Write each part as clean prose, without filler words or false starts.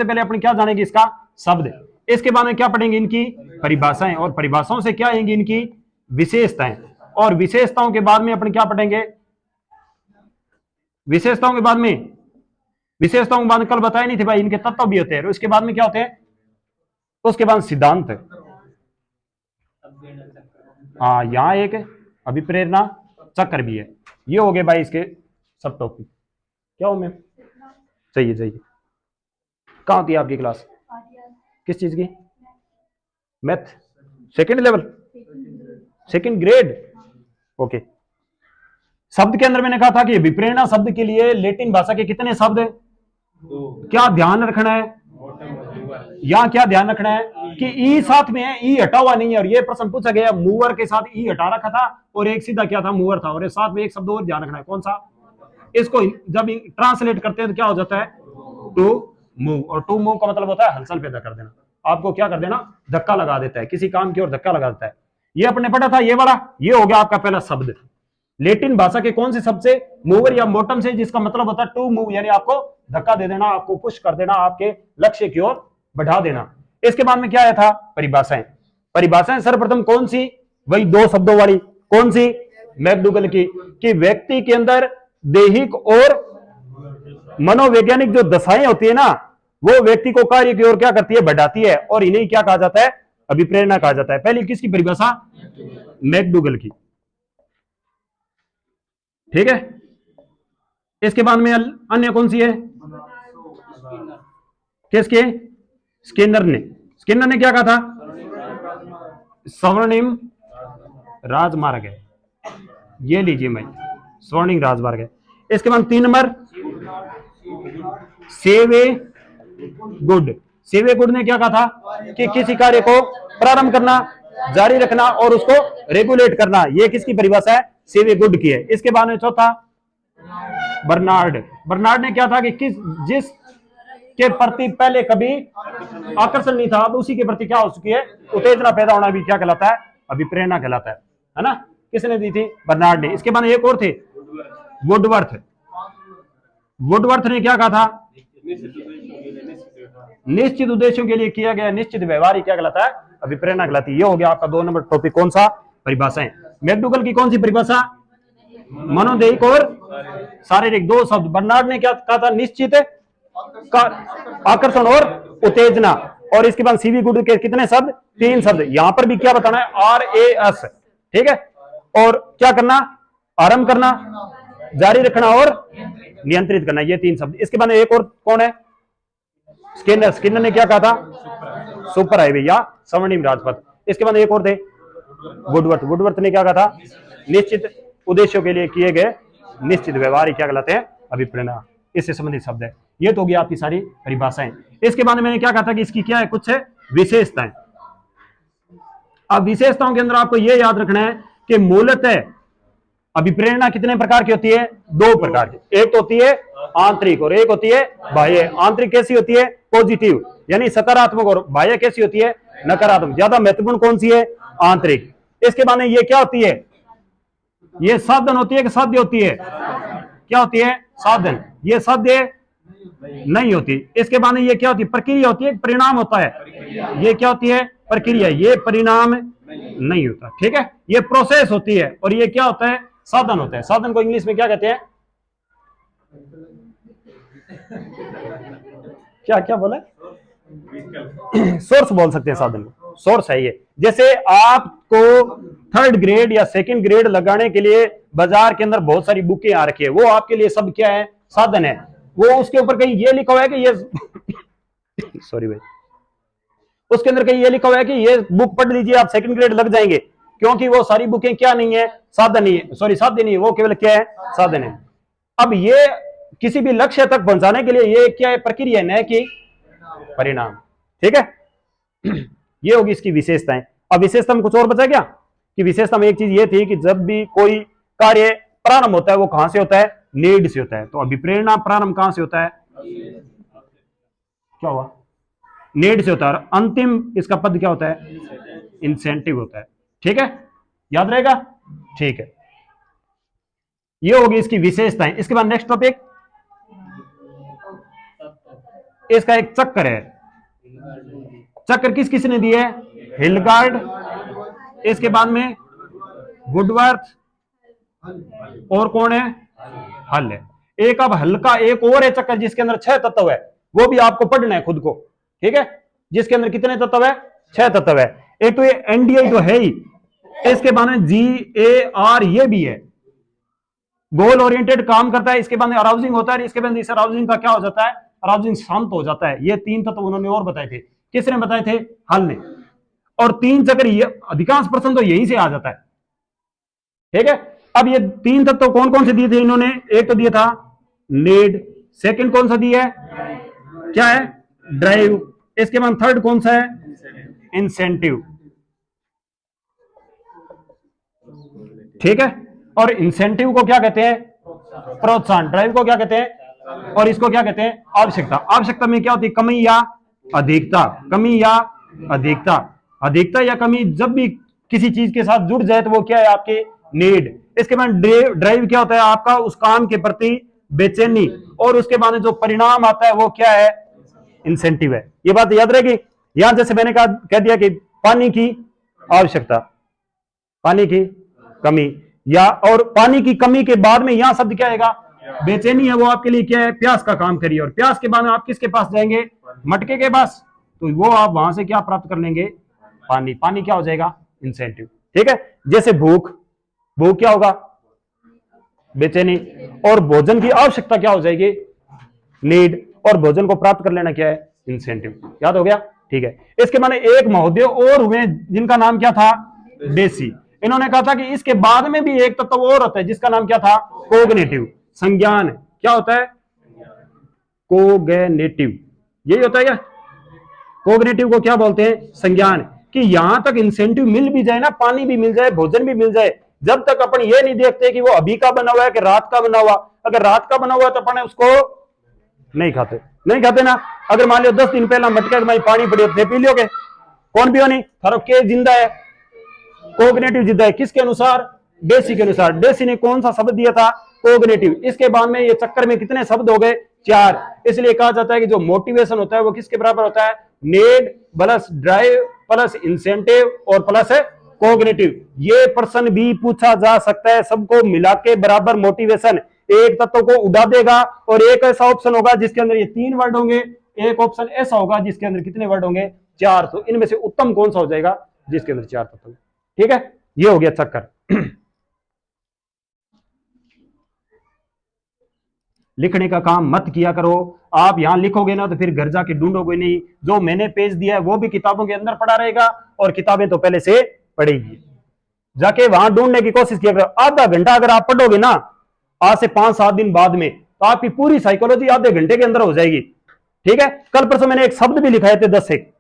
सबसे पहले अपन क्या जानेंगे, इसका शब्द। इसके बाद में क्या पढ़ेंगे, इनकी परिभाषाएं, और परिभाषाओं से क्या आएंगी, इनकी विशेषताएं। और विशेषताओं के बाद में अपन क्या पढ़ेंगे, विशेषताओं के बाद कल बताए नहीं थे भाई, इनके तत्व भी होते हैं। उसके बाद में क्या होते हैं, उसके बाद सिद्धांत। हाँ, यहां एक अभिप्रेरणा चक्र भी है। ये हो गए भाई इसके सब टॉपिक। क्या हो मैम, चाहिए कहाँ होती है आपकी क्लास, किस चीज की, math second level, second grade, okay. शब्द के अंदर मैंने कहा था कि विप्रेरणा शब्द के लिए लैटिन भाषा के कितने शब्द हैं, क्या ध्यान रखना है, यहां क्या ध्यान रखना है कि ई साथ में है, ई हटा हुआ नहीं है। और ये प्रश्न पूछा गया, मूवर के साथ ई हटा रखा था और एक सीधा क्या था, मूवर था, और साथ में एक शब्द और ध्यान रखना है, कौन सा। इसको जब ट्रांसलेट करते हैं तो क्या हो जाता है, टू मूव। और टू मूव का मतलब होता है हलचल पैदा कर देना, आपको क्या कर देना, धक्का लगा देता है, किसी काम की ओर धक्का लगा देता है। ये अपने पढ़ा था ये वाला, ये हो गया आपका पहला शब्द। लैटिन भाषा के कौन से शब्द से, मूवर या मोटम से, जिसका मतलब होता है टू मूव, यानी आपको धक्का दे देना, आपको पुश कर देना, आपके लक्ष्य की ओर बढ़ा देना। इसके बाद में क्या आया था, परिभाषाएं। परिभाषाएं सर्वप्रथम कौन सी, वही दो शब्दों वाली, कौन सी, मैकडूगल की, कि व्यक्ति के अंदर दैहिक और मनोवैज्ञानिक जो दशाएं होती है ना, वो व्यक्ति को कार्य की ओर क्या करती है, बढ़ाती है, और इन्हें क्या कहा जाता है, अभिप्रेरणा कहा जाता है। पहली किसकी परिभाषा, मैकडूगल की, ठीक है। इसके बाद में अन्य कौन सी है, किसके, स्किनर ने क्या कहा था, स्वर्णिम राजमार्ग है, ये लीजिए भाई, स्वर्णिम राजमार्ग है। इसके बाद 3 नंबर सेवे गुड ने क्या कहा था कि किसी कार्य को प्रारंभ करना, जारी रखना और उसको रेगुलेट करना, ये किसकी परिभाषा है, सेवे गुड की है। इसके बाद में चौथा बर्नार्ड ने क्या था कि जिस के प्रति पहले कभी आकर्षण नहीं था, अब उसी के प्रति क्या हो चुकी है, उत्तेजना पैदा होना भी क्या कहलाता है, अभिप्रेरणा कहलाता है ना। किसने दी थी, बर्नार्ड ने। इसके बाद एक और थे, वुडवर्थ ने क्या कहा था, निश्चित उद्देश्यों के लिए किया गया निश्चित व्यवहार क्या कहलाता है, अभिप्रेरणा कहलाती है। ये हो गया आपका 2 नंबर टॉपिक, कौन सा, परिभाषाएं। मैकडूगल की कौन सी परिभाषा, मनोदैहिक और शारीरिक, 2 शब्द। बर्नार्ड ने क्या कहा था, निश्चित आकर्षण और उत्तेजना। और इसके बाद सीवी गुड के कितने शब्द, 3 शब्द। यहां पर भी क्या बताना है, RAS, ठीक है। और क्या करना, आरंभ करना, जारी रखना और नियंत्रित करना, ये 3 शब्द। इसके बाद एक और कौन है, स्किनर ने क्या कहा था, सुपर हाईवे या स्वर्णिम राजपथ। इसके बाद एक और थे, वुडवर्थ ने क्या कहा था, निश्चित उद्देश्यों के लिए किए गए निश्चित व्यवहार क्या कहलाते हैं, अभिप्रेरणा, इससे संबंधित शब्द है। ये तो होगी आपकी सारी परिभाषाएं। इसके बाद मैंने क्या कहा था कि इसकी क्या है, कुछ है विशेषताएं। अब विशेषताओं के अंदर आपको यह याद रखना है कि मूलतः अभिप्रेरणा कितने प्रकार की होती है, 2 प्रकार की। एक तो होती है आंतरिक और एक होती है बाह्य। आंतरिक कैसी होती है, पॉजिटिव यानी सकारात्मक, और बाह्य कैसी होती है, नकारात्मक। ज्यादा महत्वपूर्ण कौन सी है, आंतरिक। इसके बाद में ये क्या होती है, ये साधन होती है कि साध्य होती है, क्या होती है, साधन। ये साध्य नहीं होती। इसके बाद में ये क्या होती है, प्रक्रिया होती है, परिणाम होता है। ये क्या होती है, प्रक्रिया, ये परिणाम नहीं होता, ठीक है। ये प्रोसेस होती है, और ये क्या होता है, साधन होता है। साधन को इंग्लिश में क्या कहते हैं, क्या क्या बोला, सोर्स बोल सकते हैं साधन को, सोर्स है ये। जैसे आपको 3rd ग्रेड या 2nd ग्रेड लगाने के लिए बाजार के अंदर बहुत सारी बुकें आ रखी है, वो आपके लिए सब क्या है, साधन है। वो उसके ऊपर कहीं ये लिखा हुआ है कि ये सॉरी भाई, उसके अंदर कहीं ये लिखा हुआ है कि ये बुक पढ़ लीजिए आप 2nd ग्रेड लग जाएंगे, क्योंकि वो सारी बुकें क्या नहीं है, साधन नहीं है, सॉरी साध्य नहीं है, वो केवल क्या है, साधन है। अब ये किसी भी लक्ष्य तक पहुंचाने के लिए ये क्या है, प्रक्रिया, न कि परिणाम, ठीक है। ये होगी इसकी विशेषताएं। अब विशेषता में कुछ और बचा क्या, कि विशेषता में एक चीज ये थी कि जब भी कोई कार्य प्रारंभ होता है वो कहां से होता है, नीड से होता है। तो अभिप्रेरणा प्रारंभ कहां से होता है, क्या हुआ, नीड से होता है। अंतिम इसका पद क्या होता है, इंसेंटिव होता है, ठीक है, याद रहेगा, ठीक है। ये होगी इसकी विशेषताएं। इसके बाद नेक्स्ट टॉपिक इसका एक चक्कर है। चक्कर किस किसने दिए है? हिलगार्ड, इसके बाद में वुडवर्थ, और कौन है? हल है। एक अब हल्का एक और है चक्कर जिसके अंदर 6 तत्व है, वो भी आपको पढ़ना है खुद को, ठीक है? जिसके अंदर कितने तत्व है? 6 तत्व है। एक तो ये एनडीआई तो है ही, इसके बाद में GAR ये भी है, गोल ओरिएंटेड काम करता है। इसके बाद में अराउजिंग होता है, इसके बाद इस अराउजिंग का क्या हो जाता है? अराउजिंग शांत हो जाता है। ये 3 तत्व उन्होंने और बताए थे। किसने बताए थे? हल ने। और 3 चक्कर ये अधिकांश प्रश्न तो यहीं से आ जाता है, ठीक है? अब ये 3 तत्व कौन कौन से दिए थे इन्होंने? एक तो दिया था नीड, सेकंड कौन सा दिया है? क्या है? ड्राइव। इसके बाद थर्ड कौन सा है? इंसेंटिव, ठीक है? और इंसेंटिव को क्या कहते हैं? प्रोत्साहन। ड्राइव को क्या कहते हैं? और इसको क्या कहते हैं? आवश्यकता। आवश्यकता में क्या होती है? कमी या अधिकता। कमी या अधिकता। अधिकता या कमी जब भी किसी चीज के साथ जुड़ जाए तो वो क्या है? आपके नीड। इसके बाद ड्राइव क्या होता है? आपका उस काम के प्रति बेचैनी, और उसके बाद जो परिणाम आता है वो क्या है? इंसेंटिव है। ये बात याद रहेगी। यहां जैसे मैंने कह दिया कि पानी की आवश्यकता, पानी की कमी, या और पानी की कमी के बाद में यहां शब्द क्या आएगा? बेचैनी है, वो आपके लिए क्या है? प्यास का काम करिए। और प्यास के बाद में आप किसके पास जाएंगे? मटके के पास। तो वो आप वहां से क्या प्राप्त कर लेंगे? पानी। पानी क्या हो जाएगा? इंसेंटिव, ठीक है? जैसे भूख, भूख क्या होगा? बेचैनी। और भोजन की आवश्यकता क्या हो जाएगी? नीड। और भोजन को प्राप्त कर लेना क्या है? इंसेंटिव। याद हो गया? ठीक है। इसके माने एक महोदय और हुए जिनका नाम क्या था? डेसी। इन्होंने कहा था कि इसके बाद में भी एक तत्व और होता है जिसका नाम क्या था? कोग्निटिव, संज्ञान। क्या होता है? कोग्निटिव। यही होता है क्या? कोग्निटिव को क्या बोलते हैं? संज्ञान। कि यहां तक इंसेंटिव मिल भी जाए ना, पानी भी मिल जाए, भोजन भी मिल जाए, जब तक अपन ये नहीं देखते कि वो अभी का बना हुआ है कि रात का बना हुआ। अगर रात का बना हुआ है तो अपन उसको नहीं खाते, नहीं खाते ना। अगर मान लो 10 दिन पहला मटके में पानी पड़ी थे, पी लोगे? कौन पियो नहीं? थारो के जिंदा है, कोग्निटिव जिंदा है। किसके अनुसार? डेसी के अनुसार। डेसी ने कौन सा शब्द दिया था? कोग्निटिव। इसके बाद में ये चक्कर में कितने शब्द हो गए? 4। इसलिए कहा जाता है कि जो मोटिवेशन होता है वो किसके बराबर होता है? Need plus drive plus incentive और प्लस कोग्निटिव। ये प्रश्न भी पूछा जा सकता है, सबको मिला के बराबर मोटिवेशन। एक तत्व को उड़ा देगा, और एक ऐसा ऑप्शन होगा जिसके अंदर ये 3 वर्ड होंगे, एक ऑप्शन ऐसा होगा जिसके अंदर कितने वर्ड होंगे? 4। तो इनमें से उत्तम कौन सा हो जाएगा? जिसके अंदर 4 तत्व। ठीक है, ये हो गया चक्कर। लिखने का काम मत किया करो। आप यहां लिखोगे ना तो फिर घर जाके ढूंढोगे नहीं। जो मैंने पेज दिया है वो भी किताबों के अंदर पड़ा रहेगा, और किताबें तो पहले से पढ़ेगी। जाके वहां ढूंढने की कोशिश किया करो। आधा घंटा अगर आप पढ़ोगे ना आज से 5-7 दिन बाद में, तो आपकी पूरी साइकोलॉजी आधे घंटे के अंदर हो जाएगी। ठीक है, कल परसों मैंने एक शब्द भी लिखाए थे, 10 एक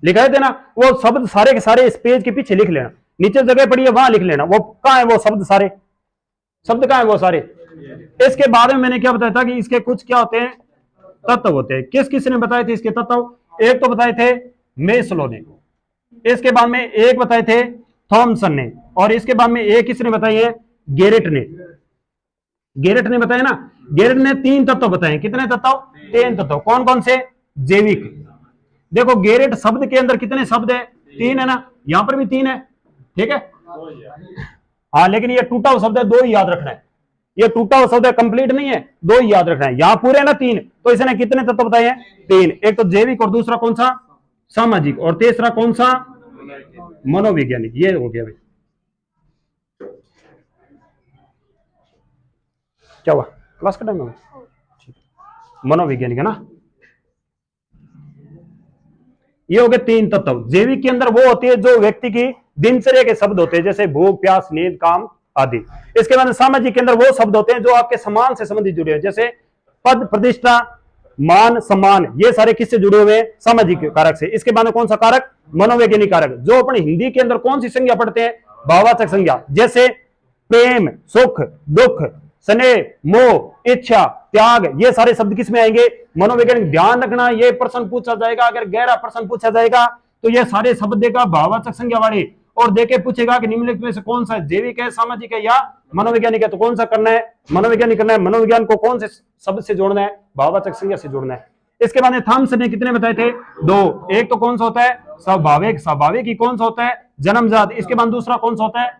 लिखाए थे ना, वो शब्द सारे के सारे इस पेज के पीछे लिख लेना। नीचे जगह पड़ी है वहां लिख लेना। वो कहां है? वो शब्द सारे, शब्द कहां है? वो सारे। इसके बारे में मैंने क्या बताया था कि इसके कुछ क्या होते हैं? तत्व होते हैं। किस किस ने बताए थे इसके तत्व? एक तो बताए थे मेस्लो ने, इसके बाद में एक बताए थे थॉमसन ने, और इसके बाद में एक किसने बताई है? गेरेट ने। गेरेट ने बताया ना। गेरेट ने 3 तत्व बताए। कितने तत्व? 3 तत्व। कौन कौन से? जैविक। देखो गेरेट शब्द के अंदर कितने शब्द है? 3 है ना, यहां पर भी 3 है। ठीक है, हाँ, लेकिन ये टूटा हुआ शब्द है, 2 ही याद रखना है। ये टूटा हुआ शब्द है, कंप्लीट नहीं है, 2 ही याद रखना है। यहां पूरे ना 3, तो इसने कितने तत्व बताए हैं? 3। एक तो जैविक, और दूसरा कौन सा? सामाजिक, और तीसरा कौन सा? मनोवैज्ञानिक। ये हो गया भाई। क्या हुआ? क्लास का टाइम है? मनोवैज्ञानिक है ना। ये हो गए 3 तत्व। जैविक के अंदर वो होती है जो व्यक्ति की दिनचर्या के शब्द होते हैं, जैसे भूख, प्यास, नींद, काम आदि। इसके बाद सामाजिक के अंदर वो शब्द होते हैं जो आपके सम्मान से संबंधित जुड़े हैं, जैसे पद, प्रतिष्ठा, मान, सम्मान। ये सारे किससे जुड़े हुए हैं? सामाजिक कारक से। इसके बाद कौन सा कारक? मनोवैज्ञानिक कारक। जो अपने हिंदी के अंदर कौन सी संज्ञा पढ़ते हैं? भाववाचक संज्ञा। जैसे प्रेम, सुख, दुख, स्नेह, मोह, इच्छा, त्याग, ये सारे शब्द किस में आएंगे? मनोवैज्ञानिक। ध्यान रखना, ये प्रश्न पूछा जाएगा, अगर गहरा प्रश्न पूछा जाएगा तो ये सारे शब्द देगा भाववाचक संज्ञा वाले, और देके पूछेगा कि निम्नलिखित में से कौन सा जैविक है, सामाजिक है, या मनोवैज्ञानिक है। तो कौन सा करना है? मनोवैज्ञानिक करना है। मनोविज्ञान को कौन से शब्द से जोड़ना है? भाववाचक संज्ञा से जोड़ना है। इसके बाद में थॉमसन ने कितने बताए थे? 2। एक तो कौन सा होता है? स्वाभाविक। स्वाभाविक ही कौन सा होता है? जन्मजात। इसके बाद दूसरा कौन सा होता है?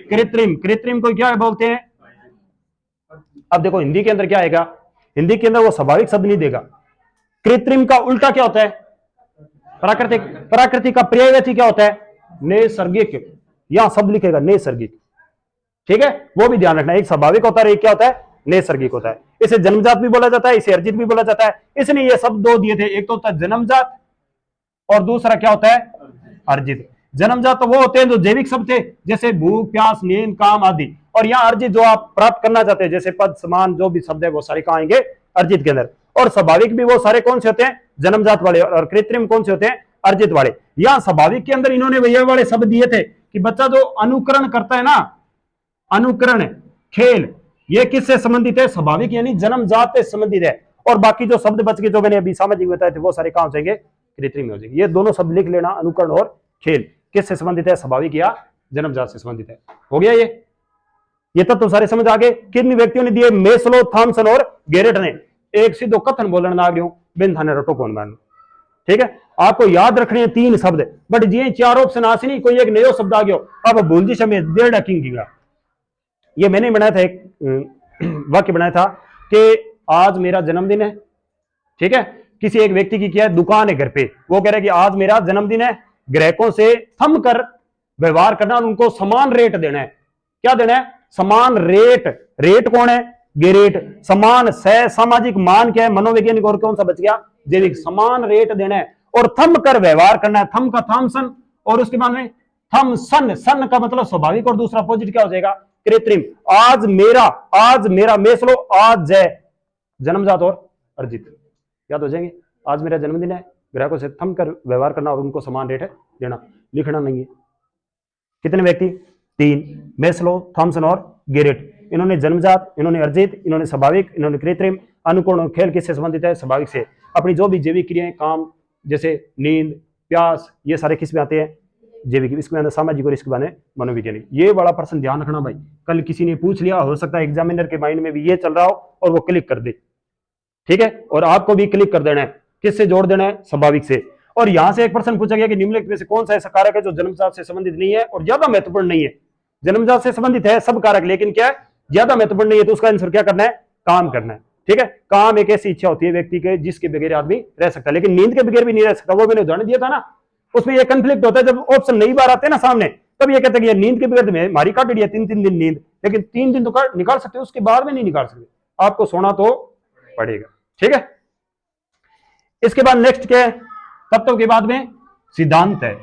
कृत्रिम। कृत्रिम को क्या बोलते हैं? अब देखो हिंदी के अंदर क्या आएगा, हिंदी के अंदर वो स्वाभाविक शब्द नहीं देगा। कृत्रिम का उल्टा क्या होता है? प्राकृतिक। प्राकृतिक का पर्यायवाची क्या होता है? नैसर्गिक। यहां शब्द लिखेगा नैसर्गिक, ठीक है, वो भी ध्यान रखना। एक स्वाभाविक होता है, एक क्या होता है? नैसर्गिक होता है। इसे जन्मजात भी बोला जाता है, इसे अर्जित भी बोला जाता है। इसने ये शब्द दो दिए थे, एक तो होता है जन्मजात और दूसरा क्या होता है? अर्जित। जन्मजात तो वो होते हैं जो जैविक शब्द थे, जैसे भूख, प्यास, नींद, काम आदि। और यहाँ अर्जित जो आप प्राप्त करना चाहते हैं, जैसे पद, समान, जो भी शब्द है वो सारे कहाँ आएंगे? अर्जित के अंदर। और स्वाभाविक भी वो सारे कौन से होते हैं? जन्मजात वाले। और कृत्रिम कौन से होते हैं? अर्जित वाले। यहाँ स्वाभाविक के अंदर इन्होंने ये वाले शब्द दिए थे कि बच्चा जो अनुकरण करता है ना, अनुकरण, खेल, ये किससे संबंधित है? स्वाभाविक यानी जन्मजात से संबंधित है। और बाकी जो शब्द बच गए जो मैंने अभी सामाजिक बताए थे वो सारे कहां हो जाएंगे? कृत्रिम हो जाएंगे। ये दोनों शब्द लिख लेना, अनुकरण और खेल किससे संबंधित है? स्वाभाविक या जन्मजात से संबंधित है। हो गया ये तत्व तो सारे समझ आ गए। किन व्यक्तियों ने दिए? मेस्लो, थॉमसन और गेरेट ने। एक सीधो कथन बोलने आ गयो बिन थाने रटो कौन मान, ठीक है। आपको याद रखने हैं 3 शब्द, बट ये 4 ऑप्शन आसे नहीं, कोई एक नया शब्द आ गयो अब भूल जी समय डेढ़ किंग। ये मैंने बनाया था, एक वाक्य बनाया था कि आज मेरा जन्मदिन है, ठीक है। किसी एक व्यक्ति की क्या है? दुकान है घर पे, वो कह रहा है कि आज मेरा जन्मदिन है, ग्राहकों से थम कर व्यवहार करना और उनको समान रेट देना है। क्या देना है? समान रेट। रेट कौन है? गेरेट। समान सामाजिक मान क्या है? मनोवैज्ञानिक। और कौन सा बच गया? जैविक। समान रेट देना है और थम कर व्यवहार करना है। थम का थॉमसन और उसके बाद में थमसन। सन का मतलब स्वाभाविक और दूसरा अपोजिट क्या हो जाएगा? कृत्रिम। आज मेरा मेस्लो, आज जय, जन्मजात और अर्जित। याद हो जाएंगे। आज मेरा जन्मदिन है, ग्राहकों से थम कर व्यवहार करना और उनको समान रेट देना। लिखना नहीं है। कितने व्यक्ति? 3, मेस्लो, थॉमसन और गेरेट। इन्होंने जन्मजात, इन्होंने अर्जित, इन्होंने स्वाभाविक, इन्होंने कृत्रिम। अनुकूल और खेल किससे संबंधित है? स्वाभाविक से। अपनी जो भी जैविक क्रियाएं, काम, जैसे नींद, प्यास, ये सारे किस में आते हैं? जैविक। इसके अंदर सामाजिक और इसके बाद मनोवैज्ञानिक। ये बड़ा प्रश्न ध्यान रखना भाई, कल किसी ने पूछ लिया, हो सकता है एग्जामिनर के माइंड में भी ये चल रहा हो और वो क्लिक कर दे, ठीक है। और आपको भी क्लिक कर देना है। किससे जोड़ देना है? स्वाभाविक से। और यहां से एक प्रश्न पूछा गया कि निम्नलिखित में से कौन सा ऐसा कारक है जो जन्मजात से संबंधित नहीं है और ज्यादा महत्वपूर्ण नहीं है? जन्मजात से संबंधित है सब कारक, लेकिन क्या है? ज्यादा महत्वपूर्ण नहीं है। तो उसका आंसर क्या करना है? काम करना है, ठीक है। काम एक ऐसी इच्छा होती है व्यक्ति के जिसके बगैर आदमी रह सकता है, लेकिन नींद के बगैर भी नहीं रह सकता। वो मैंने उदाहरण दिया था ना, उसमें ये कंफ्लिक्ट होता है। जब ऑप्शन नहीं बार आते ना सामने, तब ये कहते हैं कि नींद के बगैर में मारी काट दिया 3-3 दिन नींद, लेकिन 3 दिन तो निकाल सकते हो, उसके बाद में नहीं निकाल सकते। आपको सोना तो पड़ेगा, ठीक है। इसके बाद नेक्स्ट क्या है? तत्व के बाद में सिद्धांत है।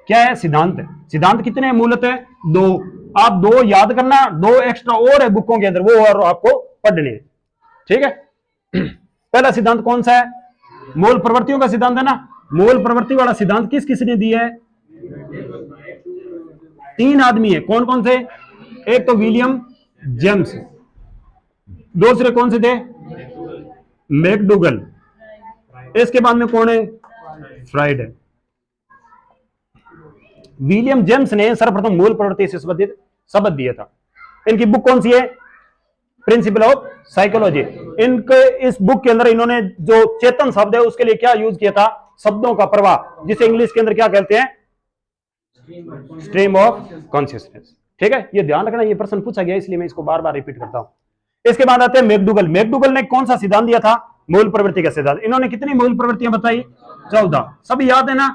क्या है? सिद्धांत। सिद्धांत कितने हैं मूलतः? 2। आप 2 याद करना, 2 एक्स्ट्रा और है बुकों के अंदर, वो और आपको पढ़ने, ठीक है। पहला सिद्धांत कौन सा है? मूल प्रवृत्तियों का सिद्धांत है ना। मूल प्रवृत्ति वाला सिद्धांत किस किसने दिया है? 3 आदमी है। कौन कौन से? एक तो विलियम जेम्स, दूसरे कौन से थे? मैकडूगल। इसके बाद में कौन है? फ्राइड है। विलियम जेम्स ने सर्वप्रथम मूल प्रवृत्ति से संबंधित शब्द दिया था। इनकी बुक कौन सी है? Principle of psychology. इनके इस बुक के अंदर इन्होंने जो चेतन शब्द है उसके लिए क्या यूज किया था? शब्दों का प्रवाह, जिसे इंग्लिश के अंदर क्या कहते हैं? स्ट्रीम ऑफ कॉन्शियसनेस, ठीक है। ये ध्यान रखना, ये प्रश्न पूछा गया इसलिए मैं इसको बार बार रिपीट करता हूं। इसके बाद आते हैं मैकडूगल। मैकडूगल ने कौन सा सिद्धांत दिया था? मूल प्रवृत्ति का सिद्धांत। इन्होंने कितनी मूल प्रवृत्तियां बताई? 14। सभी याद है ना?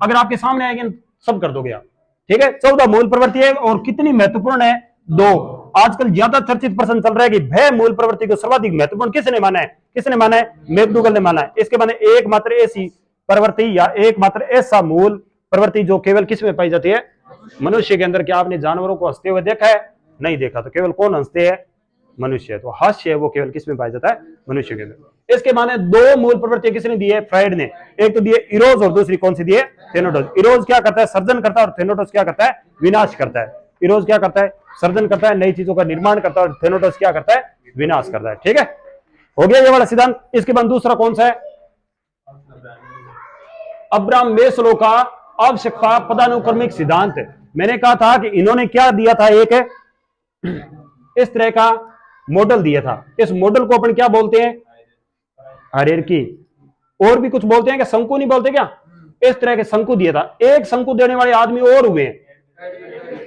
अगर आपके सामने आएंगे सब कर दोगे आप, ठीक है। 14 मूल प्रवृत्ति है। और कितनी महत्वपूर्ण है? 2। आजकल ज्यादा चर्चित प्रश्न चल रहा है कि भय मूल प्रवृत्ति को सर्वाधिक महत्वपूर्ण किसने माना है? किसने माना है? मैकडूगल ने माना है। इसके बाद एकमात्र ऐसी प्रवृत्ति या एकमात्र ऐसा मूल प्रवृत्ति जो केवल किस में पाई जाती है? मनुष्य के अंदर। क्या आपने जानवरों को हंसते हुए देखा है? नहीं देखा। तो केवल कौन हंसते हैं? मनुष्य। तो हास्य है वो केवल किस में पाया जाता है? मनुष्य के अंदर। इसके बाद 2 मूल प्रवृत्तियां किसने दी है? फ्राइड ने। एक तो दिए इरोज और दूसरी कौन सी दी है? थेनोटोस। इरोज क्या करता है? सर्जन करता है। और थेनोटोस क्या करता है? विनाश करता है। इरोज क्या करता है? सर्जन करता है, नई चीजों का निर्माण करता है। और थेनोटोस क्या करता है? विनाश करता है, ठीक है। हो गया ये वाला सिद्धांत। इसके बाद दूसरा कौन सा है? अब्राहम मेस्लो का आवश्यकता पदानुक्रमिक सिद्धांत। मैंने कहा था कि इन्होंने क्या दिया था? एक इस तरह का मॉडल दिया था। इस मॉडल को अपन क्या बोलते हैं? हायरार्की। और भी कुछ बोलते हैं क्या, शंकु नहीं बोलते क्या, इस तरह के शंकु दिया था। एक शंकु देने वाले आदमी और हुए हैं।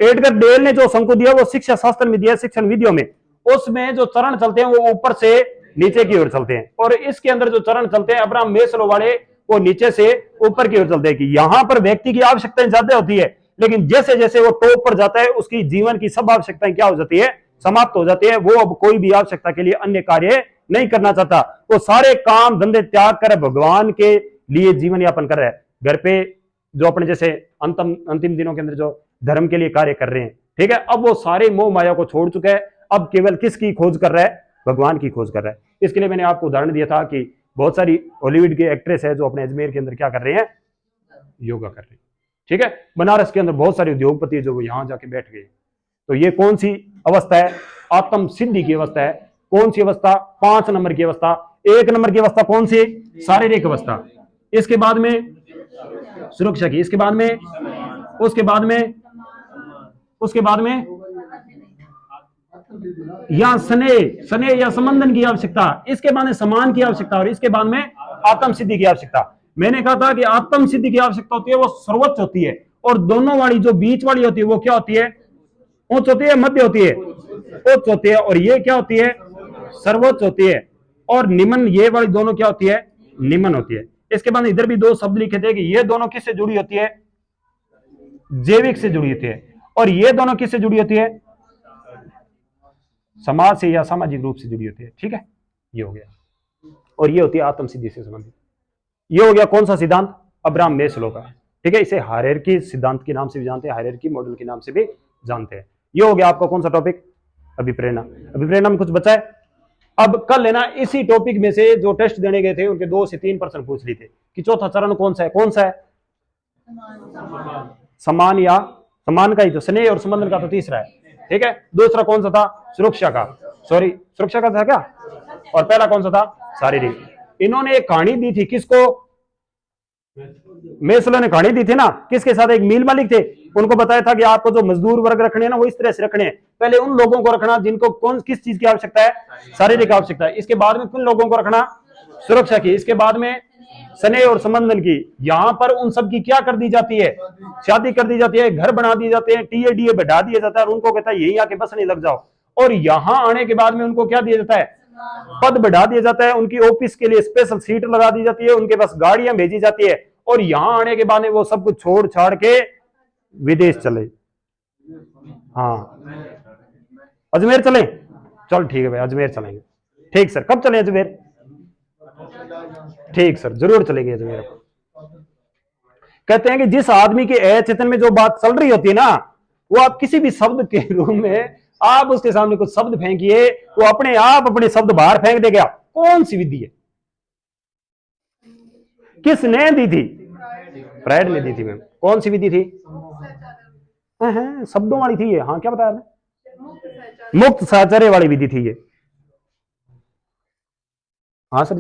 एडगर डेल ने जो शंकु दिया वो शिक्षा शास्त्र में दिया, शिक्षण विधियों में। उसमें जो चरण चलते हैं वो ऊपर से नीचे की ओर चलते हैं, और इसके अंदर जो चरण चलते हैं अब्राहम मेस्लो वाले वो नीचे से ऊपर की ओर चलते हैं। कि यहां पर व्यक्ति की आवश्यकताएं ज्यादा होती है, लेकिन जैसे जैसे वो टॉप पर जाता है उसकी जीवन की सब आवश्यकताएं क्या हो जाती है, समाप्त हो जाती है। वो अब कोई भी आवश्यकता के लिए अन्य कार्य नहीं करना चाहता, वो सारे काम धंधे त्याग कर भगवान के लिए जीवन यापन कर रहा है। घर पे जो अपने जैसे अंतिम दिनों के अंदर जो धर्म के लिए कार्य कर रहे हैं, ठीक है, अब वो सारे मोह माया को छोड़ चुका है, अब केवल किसकी खोज कर रहा है, भगवान की खोज कर रहा है। इसके लिए मैंने आपको उदाहरण दिया था कि बहुत सारी हॉलीवुड की एक्ट्रेस है जो अपने अजमेर के अंदर क्या कर रहे हैं, योगा कर रहे हैं, ठीक है। बनारस के अंदर बहुत सारे उद्योगपति जो वहां जाके बैठ गए। तो ये कौन सी अवस्था है, आत्म सिद्धि की अवस्था है। कौन सी अवस्था, 5 नंबर की अवस्था। 1 नंबर की अवस्था कौन सी, शारीरिक अवस्था। इसके बाद में सुरक्षा की, इसके बाद में, उसके बाद में, उसके बाद में या स्नेह या संबंधन की आवश्यकता, इसके बाद में समान की आवश्यकता, और इसके बाद में आत्म सिद्धि की आवश्यकता। मैंने कहा था कि आत्म सिद्धि की आवश्यकता होती है वो सर्वोच्च होती है, और दोनों वाली जो बीच वाली होती है वो क्या होती है, उच्च होती है, मध्य होती है, उच्च होती है। और ये क्या होती है, सर्वोच्च होती है। और निम्न, ये वाली दोनों क्या होती है, निम्न होती है। इसके बाद इधर भी 2 शब्द लिखे थे कि ये दोनों किससे जुड़ी होती है, जैविक से जुड़ी होती है, और ये दोनों किससे जुड़ी होती है, समाज से या सामाजिक रूप से जुड़ी होती है, ठीक है। ये हो गया, और ये होती है आत्म सिद्धि से संबंधित। ये हो गया कौन सा सिद्धांत, अब्राहम मेस्लो का, ठीक है। इसे हायरार्की सिद्धांत के नाम से भी जानते हैं, हायरार्की मॉडल के नाम से भी जानते हैं। ये हो गया आपका कौन सा टॉपिक, अभिप्रेरणा। अभिप्रेरणा में कुछ बचा है। अब कल लेना इसी टॉपिक में से जो टेस्ट देने गए थे उनके 2 से 3 प्रश्न पूछ लिए थे कि चौथा चरण कौन सा है, कौन सा है, समान, या समान का ही तो स्नेह और संबंधन का तो तीसरा है, ठीक है। दूसरा कौन सा था, सुरक्षा का, सॉरी सुरक्षा का था क्या, और पहला कौन सा था, शारीरिक। इन्होंने एक कहानी दी थी, किसको, मेस्लो ने कहानी दी थी ना, किसके साथ, एक मिल मालिक थे, उनको बताया था कि आपको जो मजदूर वर्ग रखने हैं ना वो इस तरह से रखने हैं, पहले उन लोगों को रखना जिनको कौन किस चीज की आवश्यकता है, शारीरिक आवश्यकता है। इसके बाद में किन लोगों को रखना, सुरक्षा की। इसके बाद में स्नेह और संबंधन की। यहां पर उन सब की क्या कर दी जाती है, शादी कर दी जाती है, घर बना दिए जाते हैं, टीए बढ़ा दिया जाता है, और उनको कहता है यही आके बस नहीं लग जाओ। और यहां आने के बाद में उनको क्या दिया जाता है, पद बढ़ा दिया जाता है, उनकी ऑफिस के लिए स्पेशल सीट लगा दी जाती है, उनके पास गाड़ियां भेजी जाती है, और यहां आने के बाद में वो सब कुछ छोड़ छाड़ के विदेश चले। हाँ, अजमेर चले, चल ठीक है भाई, अजमेर चलेंगे। ठीक सर, कब चले अजमेर, ठीक सर, जरूर चलेंगे अजमेर। कहते हैं कि जिस आदमी के अचेतन में जो बात चल रही होती है ना, वो आप किसी भी शब्द के रूप में आप उसके सामने कुछ शब्द फेंकिए, वो अपने आप अपने शब्द बाहर फेंक देगा। कौन सी विधि है, किसने दी थी, फ्रायड ने दी थी मैम। कौन सी विधि थी, शब्दों वाली थी ये, हाँ क्या बताया आपने, मुक्त साहचर्य वाली विधि थी ये। हाँ सर।